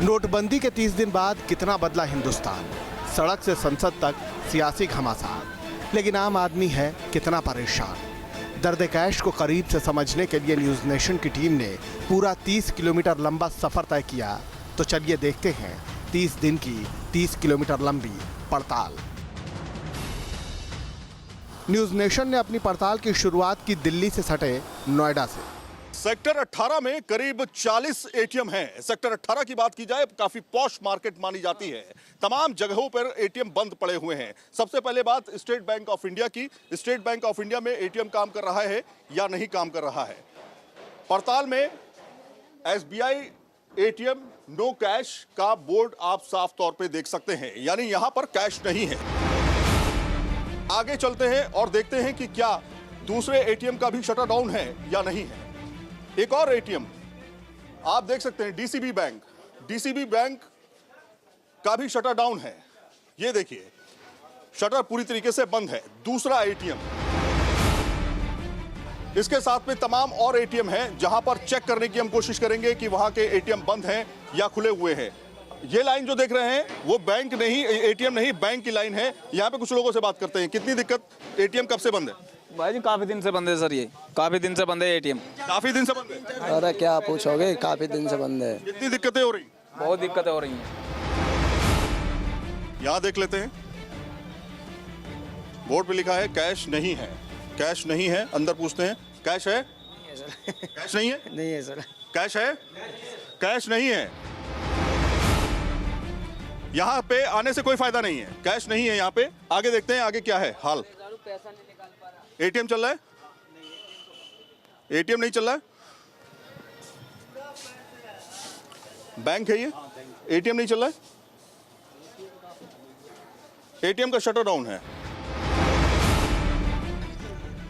नोटबंदी के 30 दिन बाद कितना बदला हिंदुस्तान। सड़क से संसद तक सियासी घमासान, लेकिन आम आदमी है कितना परेशान। दर्द कैश को करीब से समझने के लिए न्यूज़ नेशन की टीम ने पूरा 30 किलोमीटर लंबा सफर तय किया। तो चलिए देखते हैं 30 दिन की 30 किलोमीटर लंबी पड़ताल। न्यूज़ नेशन ने अपनी पड़ताल की शुरुआत की दिल्ली से सटे नोएडा से। सेक्टर 18 में करीब 40 एटीएम हैं। सेक्टर 18 की बात की जाए काफी पॉश मार्केट मानी जाती है। तमाम जगहों पर एटीएम बंद पड़े हुए हैं। सबसे पहले बात स्टेट बैंक ऑफ इंडिया की। स्टेट बैंक ऑफ इंडिया में एटीएम काम कर रहा है या नहीं काम कर रहा है। पड़ताल में एसबीआई एटीएम नो कैश का बोर्ड आप साफ तौर पे देख सकते हैं, यानी यहां पर कैश नहीं है। आगे चलते हैं और देखते हैं कि क्या दूसरे एटीएम का भी शटर डाउन है या नहीं है। एक और एटीएम आप देख सकते हैं, डीसीबी बैंक। डीसीबी बैंक का भी शटर डाउन है। ये देखिए, शटर पूरी तरीके से बंद है। दूसरा एटीएम, इसके साथ में तमाम और एटीएम हैं जहां पर चेक करने की हम कोशिश करेंगे कि वहां के एटीएम बंद हैं या खुले हुए हैं। ये लाइन जो देख रहे हैं वो बैंक नहीं, एटीएम नहीं, बैंक की लाइन है। यहां पे कुछ लोगों से बात करते हैं। कितनी दिक्कत, एटीएम कब से बंद है? भाई जी काफी दिन से बंद है सर, ये काफी दिन से बंद है एटीएम। काफी दिन से बंद है? अरे क्या पूछोगे, काफी दिन से बंद है। कितनी दिक्कतें हो रही? बहुत दिक्कतें हो रही हैं। यहां देख लेते हैं, बोर्ड पे लिखा है कैश नहीं है। कैश नहीं है। अंदर पूछते हैं, कैश है? कैश नहीं है? नहीं है सर। कैश है? कैश नहीं है। यहां पे आने से कोई फायदा नहीं है, कैश नहीं है यहां पे। आगे देखते हैं आगे क्या है हाल। एटीएम चल रहा है? एटीएम नहीं चल रहा है। बैंक है ये, एटीएम नहीं चल रहा है। एटीएम का शटर डाउन है।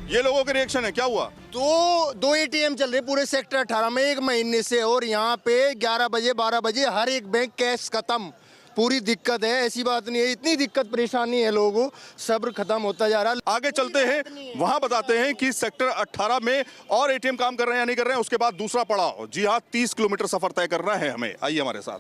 ये लोगों के रिएक्शन है, क्या हुआ? दो एटीएम चल रहे पूरे सेक्टर 18 में एक महीने से, और यहाँ पे 11 बजे 12 बजे हर एक बैंक कैश खत्म। पूरी दिक्कत है, ऐसी बात नहीं है। इतनी दिक्कत परेशानी है, लोगों को सब्र खत्म होता जा रहा है। आगे चलते हैं, वहां बताते हैं कि सेक्टर 18 में और एटीएम काम कर रहे हैं या नहीं कर रहे हैं। उसके बाद दूसरा पड़ाव, जी हाँ, 30 किलोमीटर सफर तय करना है हमें। आइए हमारे साथ।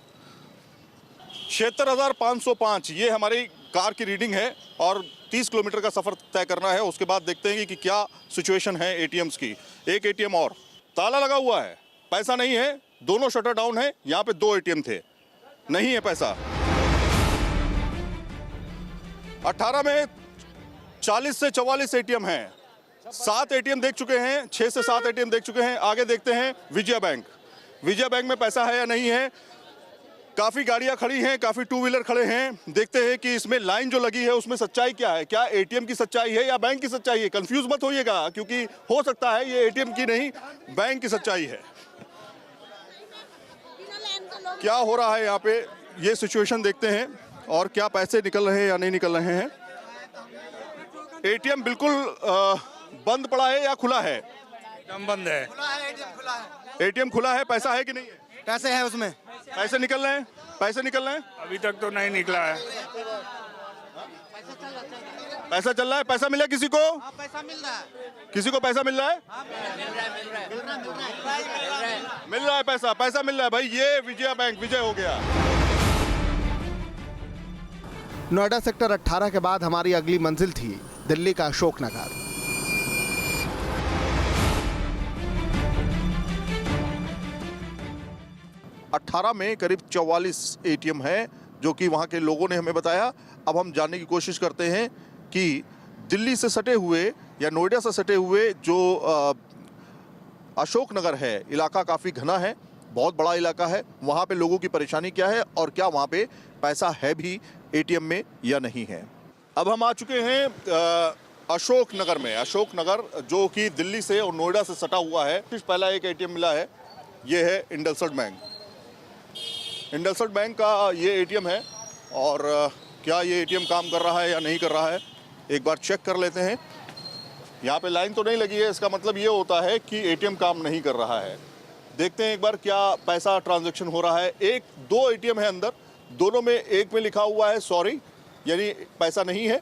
76,505 ये हमारी कार की रीडिंग है और 30 किलोमीटर का सफर तय करना है। उसके बाद देखते हैं कि क्या सिचुएशन है एटीएम्स की। एक एटीएम और ताला लगा हुआ है, पैसा नहीं है। दोनों शटर डाउन है। यहाँ पे 2 एटीएम थे, नहीं है पैसा। 18 में 40 से 44 एटीएम हैं। 7 एटीएम देख चुके हैं, 6 से 7 एटीएम देख चुके हैं। आगे देखते हैं विजया बैंक। विजया बैंक में पैसा है या नहीं है। काफी गाड़ियां खड़ी हैं, काफी टू व्हीलर खड़े हैं। देखते हैं कि इसमें लाइन जो लगी है उसमें सच्चाई क्या है। क्या एटीएम की सच्चाई है या बैंक की सच्चाई है? कंफ्यूज मत होइएगा, क्योंकि हो सकता है ये एटीएम की नहीं, बैंक की सच्चाई है। क्या हो रहा है यहाँ पे, ये सिचुएशन देखते हैं और क्या पैसे निकल रहे हैं या नहीं निकल रहे हैं। एटीएम बिल्कुल बंद पड़ा है या खुला है? एकदम बंद है। एटीएम खुला है। पैसा है कि नहीं है? पैसे है उसमें, पैसे निकल रहे हैं। पैसे निकल रहे हैं। अभी तक तो नहीं निकला है। पैसा चल रहा है। पैसा मिला किसी को? पैसा मिल रहा है। किसी को पैसा मिल रहा है? मिल रहा है पैसा। पैसा मिल रहा है भाई। ये विजया बैंक, विजय हो गया। नोएडा सेक्टर 18 के बाद हमारी अगली मंजिल थी दिल्ली का अशोक नगर। अट्ठारह में करीब 44 एटीएम है, जो कि वहाँ के लोगों ने हमें बताया। अब हम जानने की कोशिश करते हैं कि दिल्ली से सटे हुए या नोएडा से सटे हुए जो अशोक नगर है, इलाका काफ़ी घना है, बहुत बड़ा इलाका है। वहाँ पे लोगों की परेशानी क्या है और क्या वहाँ पे पैसा है भी एटीएम में या नहीं है। अब हम आ चुके हैं अशोक नगर में। अशोक नगर जो कि दिल्ली से और नोएडा से सटा हुआ है। पहला एक एटीएम मिला है, ये है इंडसइंड बैंक। इंडसइंड बैंक का ये एटीएम है और क्या ये एटीएम काम कर रहा है या नहीं कर रहा है, एक बार चेक कर लेते हैं। यहाँ पे लाइन तो नहीं लगी है, इसका मतलब ये होता है कि एटीएम काम नहीं कर रहा है। देखते हैं एक बार क्या पैसा ट्रांजैक्शन हो रहा है। 2 एटीएम है अंदर, दोनों में एक में लिखा हुआ है सॉरी, यानी पैसा नहीं है।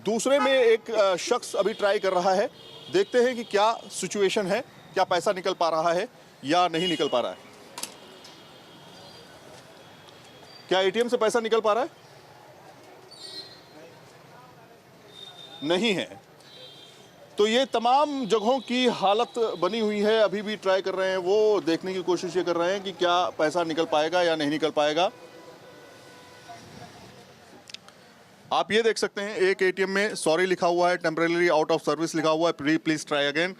दूसरे में एक शख्स अभी ट्राई कर रहा है। देखते हैं कि क्या सिचुएशन है, क्या पैसा निकल पा रहा है या नहीं निकल पा रहा है। क्या एटीएम से पैसा निकल पा रहा है? नहीं है। तो ये तमाम जगहों की हालत बनी हुई है। अभी भी ट्राई कर रहे हैं, वो देखने की कोशिश ये कर रहे हैं कि क्या पैसा निकल पाएगा या नहीं निकल पाएगा। आप ये देख सकते हैं, एक एटीएम में सॉरी लिखा हुआ है, टेम्परेरी आउट ऑफ सर्विस लिखा हुआ है, प्लीज ट्राई अगेन।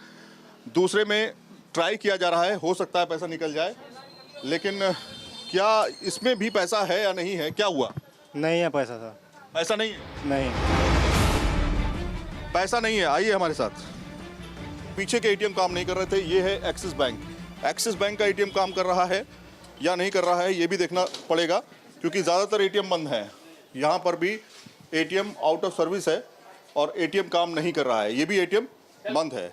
दूसरे में ट्राई किया जा रहा है, हो सकता है पैसा निकल जाए, लेकिन क्या इसमें भी पैसा है या नहीं है? क्या हुआ? नहीं है पैसा सर। पैसा नहीं है? नहीं। पैसा नहीं है। आइए हमारे साथ। पीछे के एटीएम काम नहीं कर रहे थे। ये है एक्सिस बैंक। एक्सिस बैंक का एटीएम काम कर रहा है या नहीं कर रहा है, ये भी देखना पड़ेगा, क्योंकि ज़्यादातर एटीएम बंद है। यहाँ पर भी एटीएम आउट ऑफ सर्विस है और एटीएम काम नहीं कर रहा है। ये भी एटीएम बंद है,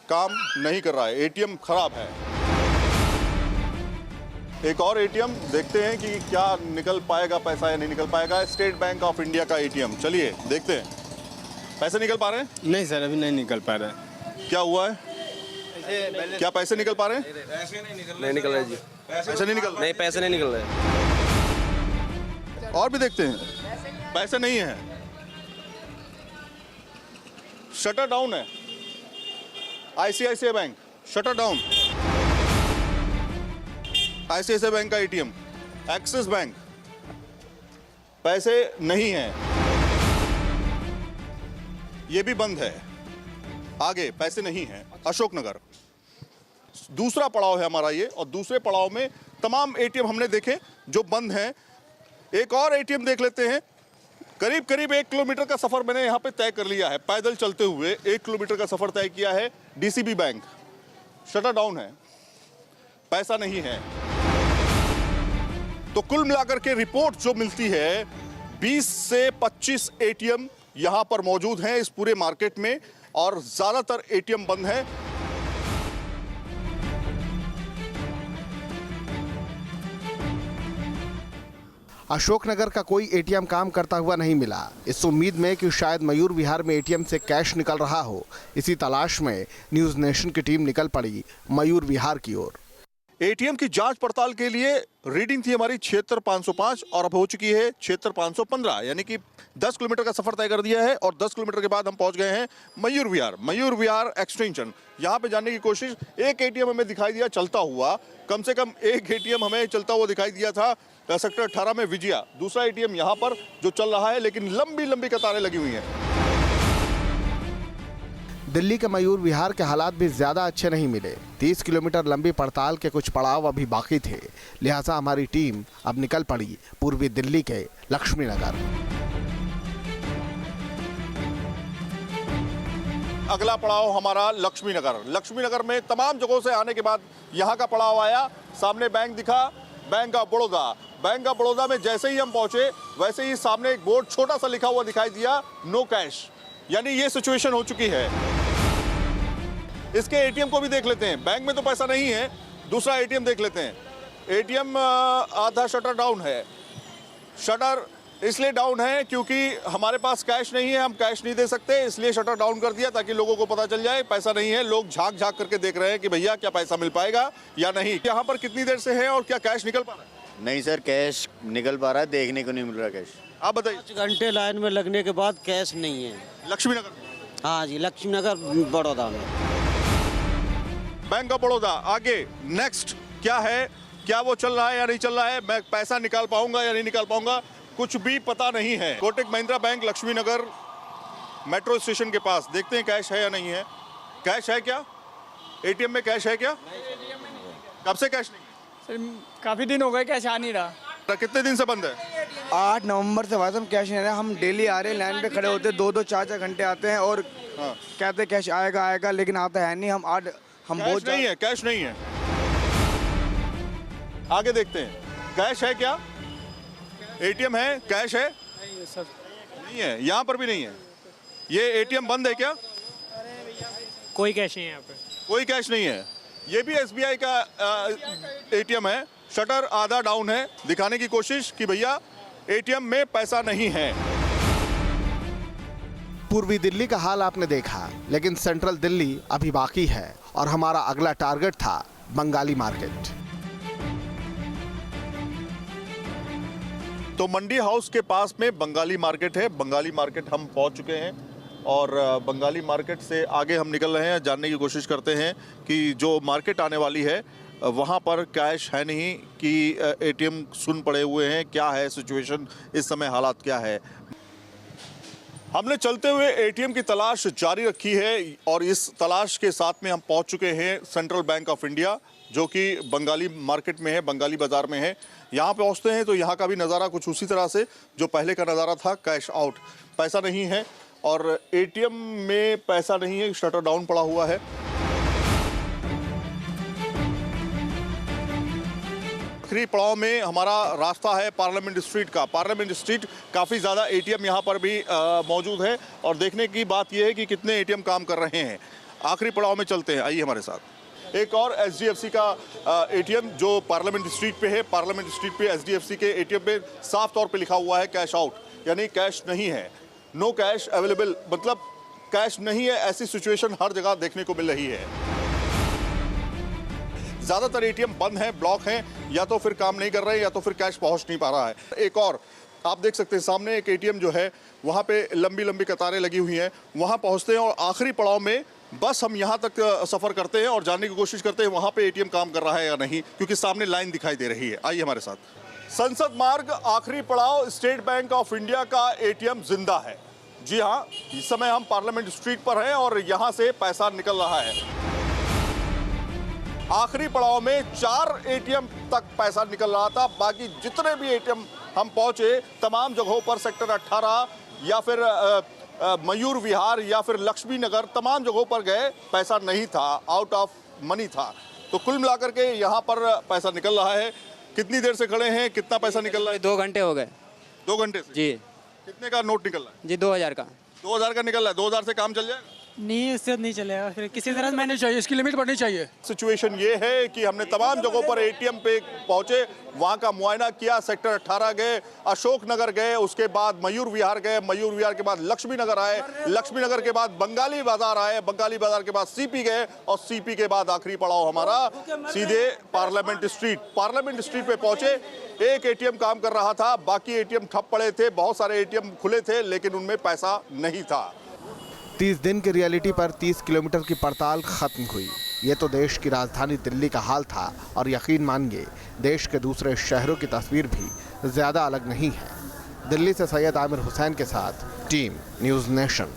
काम नहीं कर रहा है, एटीएम खराब है। एक और एटीएम देखते हैं कि क्या निकल पाएगा पैसा या नहीं निकल पाएगा। स्टेट बैंक ऑफ इंडिया का एटीएम, चलिए देखते हैं। पैसे निकल पा रहे हैं? नहीं सर, अभी नहीं निकल पा रहा है। क्या हुआ है? क्या पैसे निकल पा रहे हैं? नहीं निकल रहे जी। पैसे नहीं निकल रहे? नहीं, पैसे नहीं निकल रहे। और भी देखते हैं, पैसे नहीं है, शटर डाउन है। ICICI bank shutter down, ICICI bank का एटीएम, एक्सिस बैंक, पैसे नहीं हैं, ये भी बंद है। आगे पैसे नहीं हैं। अशोकनगर दूसरा पड़ाव है हमारा ये, और दूसरे पड़ाव में तमाम एटीएम हमने देखे जो बंद हैं। एक और एटीएम देख लेते हैं। करीब करीब 1 किलोमीटर का सफर मैंने यहाँ पे तय कर लिया है, पैदल चलते हुए 1 किलोमीटर का सफर तय किया है। डीसीबी बैंक शटर डाउन है, पैसा नहीं है। तो कुल मिलाकर के रिपोर्ट जो मिलती है, 20 से 25 एटीएम यहां पर मौजूद हैं इस पूरे मार्केट में, और ज्यादातर एटीएम बंद हैं। अशोकनगर का कोई एटीएम काम करता हुआ नहीं मिला। इस उम्मीद में कि शायद मयूर विहार में एटीएम से कैश निकल रहा हो, इसी तलाश में न्यूज़ नेशन की टीम निकल पड़ी मयूर विहार की ओर। एटीएम की जांच पड़ताल के लिए रीडिंग थी हमारी 76,505 और अब हो चुकी है 76,515, यानी कि 10 किलोमीटर का सफर तय कर दिया है। और 10 किलोमीटर के बाद हम पहुंच गए हैं मयूर विहार एक्सटेंशन। यहां पे जाने की कोशिश, एक एटीएम हमें दिखाई दिया चलता हुआ, कम से कम एक एटीएम हमें चलता हुआ दिखाई दिया था सेक्टर 18 में विजया। दूसरा एटीएम यहां पर जो चल रहा है, लेकिन लंबी लंबी कतारें लगी हुई हैं। दिल्ली के मयूर विहार के हालात भी ज्यादा अच्छे नहीं मिले। 30 किलोमीटर लंबी पड़ताल के कुछ पड़ाव अभी बाकी थे, लिहाजा हमारी टीम अब निकल पड़ी पूर्वी दिल्ली के लक्ष्मी नगर। अगला पड़ाव हमारा लक्ष्मी नगर में तमाम जगहों से आने के बाद यहाँ का पड़ाव आया। सामने बैंक दिखा, बैंक ऑफ बड़ौदा में जैसे ही हम पहुंचे, वैसे ही सामने एक बोर्ड छोटा सा लिखा हुआ दिखाई दिया, नो कैश। यानी ये सिचुएशन हो चुकी है। इसके एटीएम को भी देख लेते हैं। बैंक में तो पैसा नहीं है, दूसरा एटीएम देख लेते हैं। एटीएम आधा शटर डाउन है। शटर इसलिए डाउन है क्योंकि हमारे पास कैश नहीं है, हम कैश नहीं दे सकते, इसलिए शटर डाउन कर दिया ताकि लोगों को पता चल जाए पैसा नहीं है। लोग झांक करके देख रहे हैं कि भैया क्या पैसा मिल पाएगा या नहीं। यहाँ पर कितनी देर से है और क्या कैश निकल पा रहा है? नहीं सर, कैश निकल पा रहा है, देखने को नहीं मिल रहा कैश। आप बताइए। 5 घंटे लाइन में लगने के बाद कैश नहीं है। लक्ष्मी नगर? हाँ जी, लक्ष्मी नगर बड़ौदा में। Bank of Baroda. आगे नेक्स्ट क्या है, क्या वो चल रहा है या नहीं चल रहा है, मैं पैसा निकाल पाऊंगा या नहीं निकाल पाऊंगा, कुछ भी पता नहीं है। कोटक महिंद्रा बैंक लक्ष्मी नगर मेट्रो स्टेशन के पास, देखते हैं कैश है या नहीं है। कैश है क्या? एटीएम में कैश है क्या? कब से कैश नहीं? सर काफ़ी दिन हो गए, कैश आ नहीं रहा। कितने दिन से बंद है? 8 नवंबर से बाद हम कैश नहीं आ रहा। हम डेली आ रहे हैं, लाइन पे खड़े होते हैं, 2-2 4-4 घंटे आते हैं और कहते कैश आएगा, लेकिन आता है नहीं। हम बहुत नहीं है, कैश नहीं है। आगे देखते हैं, कैश है क्या? एटीएम है, कैश है? नहीं है, यहाँ पर भी नहीं है। ये एटीएम बंद है क्या? कोई कैश नहीं है यहाँ पे। कोई कैश नहीं है। ये भी एसबीआई का एटीएम है, शटर आधा डाउन है, दिखाने की कोशिश कि भैया एटीएम में पैसा नहीं है। पूर्वी दिल्ली का हाल आपने देखा, लेकिन सेंट्रल दिल्ली अभी बाकी है और हमारा अगला टारगेट था बंगाली मार्केट। तो मंडी हाउस के पास में बंगाली मार्केट है। बंगाली मार्केट हम पहुंच चुके हैं और बंगाली मार्केट से आगे हम निकल रहे हैं। जानने की कोशिश करते हैं कि जो मार्केट आने वाली है वहाँ पर कैश है नहीं कि एटीएम सुन पड़े हुए हैं, क्या है सिचुएशन इस समय, हालात क्या है। हमने चलते हुए एटीएम की तलाश जारी रखी है और इस तलाश के साथ में हम पहुंच चुके हैं सेंट्रल बैंक ऑफ इंडिया, जो कि बंगाली मार्केट में है, बंगाली बाजार में है। यहाँ पे पहुँचते हैं तो यहाँ का भी नज़ारा कुछ उसी तरह से जो पहले का नज़ारा था, कैश आउट, पैसा नहीं है और एटीएम में पैसा नहीं है, शटर डाउन पड़ा हुआ है। आखिरी पड़ाव में हमारा रास्ता है पार्लियामेंट स्ट्रीट का। पार्लियामेंट स्ट्रीट काफ़ी ज़्यादा एटीएम यहाँ पर भी मौजूद है और देखने की बात यह है कि कितने एटीएम काम कर रहे हैं। आखिरी पड़ाव में चलते हैं, आइए हमारे साथ। एक और एचडीएफसी का एटीएम जो पार्लियामेंट स्ट्रीट पे है। पार्लियामेंट स्ट्रीट पे एचडीएफसी के एटीएम पे साफ तौर पे लिखा हुआ है कैश आउट, यानी कैश नहीं है, नो कैश अवेलेबल, मतलब कैश नहीं है। ऐसी सिचुएशन हर जगह देखने को मिल रही है। ज़्यादातर एटीएम बंद हैं, ब्लॉक हैं, या तो फिर काम नहीं कर रहे हैं या तो फिर कैश पहुंच नहीं पा रहा है। एक और आप देख सकते हैं सामने एक एटीएम जो है वहाँ पे लंबी लंबी कतारें लगी हुई हैं। वहाँ पहुँचते हैं और आखिरी पड़ाव में बस हम यहाँ तक सफ़र करते हैं और जानने की कोशिश करते हैं वहाँ पे एटीएम काम कर रहा है या नहीं, क्योंकि सामने लाइन दिखाई दे रही है। आइए हमारे साथ। संसद मार्ग आखिरी पड़ाव, स्टेट बैंक ऑफ इंडिया का एटीएम जिंदा है। जी हाँ, इस समय हम पार्लियामेंट स्ट्रीट पर हैं और यहाँ से पैसा निकल रहा है। आखिरी पड़ाव में 4 एटीएम तक पैसा निकल रहा था। बाकी जितने भी एटीएम हम पहुंचे तमाम जगहों पर, सेक्टर 18 या फिर मयूर विहार या फिर लक्ष्मी नगर, तमाम जगहों पर गए, पैसा नहीं था, आउट ऑफ मनी था। तो कुल मिलाकर के यहाँ पर पैसा निकल रहा है। कितनी देर से खड़े हैं, कितना पैसा निकल रहा है? 2 घंटे हो गए। 2 घंटे से? जी। कितने का नोट निकल रहा है? जी 2000 का। 2000 का निकल रहा है। 2000 से काम चल जाएगा? नहीं, उससे नहीं चलेगा, फिर किसी तरह मैंने चाहिए, इसकी लिमिट बढ़नी चाहिए। सिचुएशन ये है कि हमने तमाम जगहों पर एटीएम पे पहुंचे, वहां का मुआयना किया। सेक्टर 18 गए, अशोक नगर गए, उसके बाद मयूर विहार गए, मयूर विहार के बाद लक्ष्मी नगर आए, लक्ष्मी नगर के बाद बंगाली बाजार आए, बंगाली बाजार के बाद सीपी गए और सीपी के बाद आखिरी पड़ाव हमारा सीधे पार्लियामेंट स्ट्रीट। पार्लियामेंट स्ट्रीट पे पहुंचे, एक एटीएम काम कर रहा था, बाकी एटीएम ठप पड़े थे। बहुत सारे एटीएम खुले थे लेकिन उनमें पैसा नहीं था। 30 दिन की रियलिटी पर 30 किलोमीटर की पड़ताल खत्म हुई। ये तो देश की राजधानी दिल्ली का हाल था और यकीन मानिए देश के दूसरे शहरों की तस्वीर भी ज़्यादा अलग नहीं है। दिल्ली से सैयद आमिर हुसैन के साथ टीम न्यूज़ नेशन।